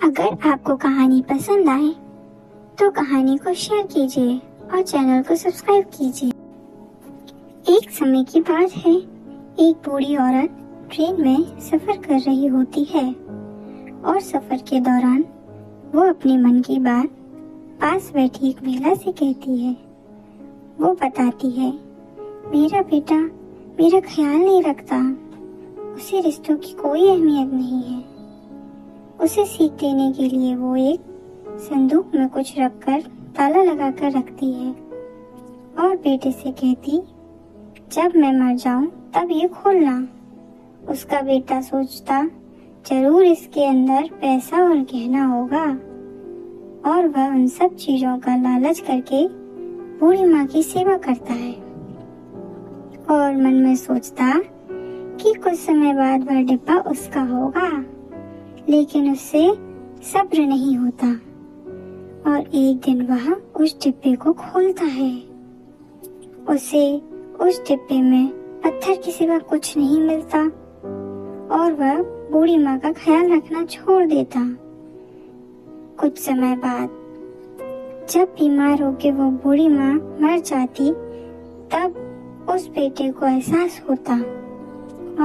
अगर आपको कहानी पसंद आए तो कहानी को शेयर कीजिए और चैनल को सब्सक्राइब कीजिए। एक समय की बात है, एक बूढ़ी औरत ट्रेन में सफर कर रही होती है और सफर के दौरान वो अपने मन की बात पास बैठी एक महिला से कहती है। वो बताती है, मेरा बेटा मेरा ख्याल नहीं रखता, उसे रिश्तों की कोई अहमियत नहीं है। उसे सीख देने के लिए वो एक संदूक में कुछ रखकर ताला लगाकर रखती है और बेटे से कहती, जब मैं मर जाऊं तब ये खोलना। उसका बेटा सोचता, जरूर इसके अंदर पैसा और गहना होगा, और वह उन सब चीजों का लालच करके बूढ़ी माँ की सेवा करता है और मन में सोचता कि कुछ समय बाद वह डिब्बा उसका होगा, लेकिन उससे सब्र नहीं होता और एक दिन वह उस डिब्बे को खोलता है। उसे उस डिब्बे में पत्थर के सिवा कुछ नहीं मिलता और वह बूढ़ी माँ का ख्याल रखना छोड़ देता। कुछ समय बाद जब बीमार होकर वो बूढ़ी माँ मर जाती, तब उस बेटे को एहसास होता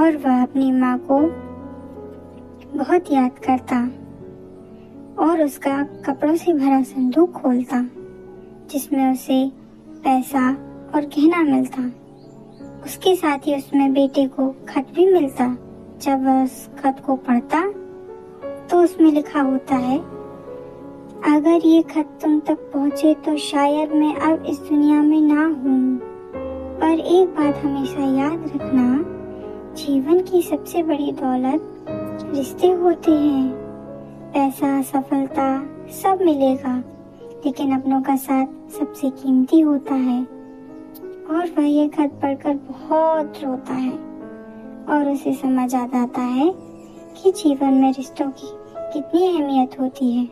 और वह अपनी माँ को बहुत याद करता और उसका कपड़ों से भरा संदूक खोलता, जिसमें उसे पैसा और गहना मिलता। उसके साथ ही उसमें बेटे को खत भी मिलता। जब वह उस खत को पढ़ता तो उसमें लिखा होता है, अगर ये खत तुम तक पहुँचे तो शायद मैं अब इस दुनिया में ना हूँ, पर एक बात हमेशा याद रखना, जीवन की सबसे बड़ी दौलत रिश्ते होते हैं। पैसा, सफलता सब मिलेगा, लेकिन अपनों का साथ सबसे कीमती होता है। और वह ये खत पढ़कर बहुत रोता है और उसे समझ आ जाता है कि जीवन में रिश्तों की कितनी अहमियत होती है।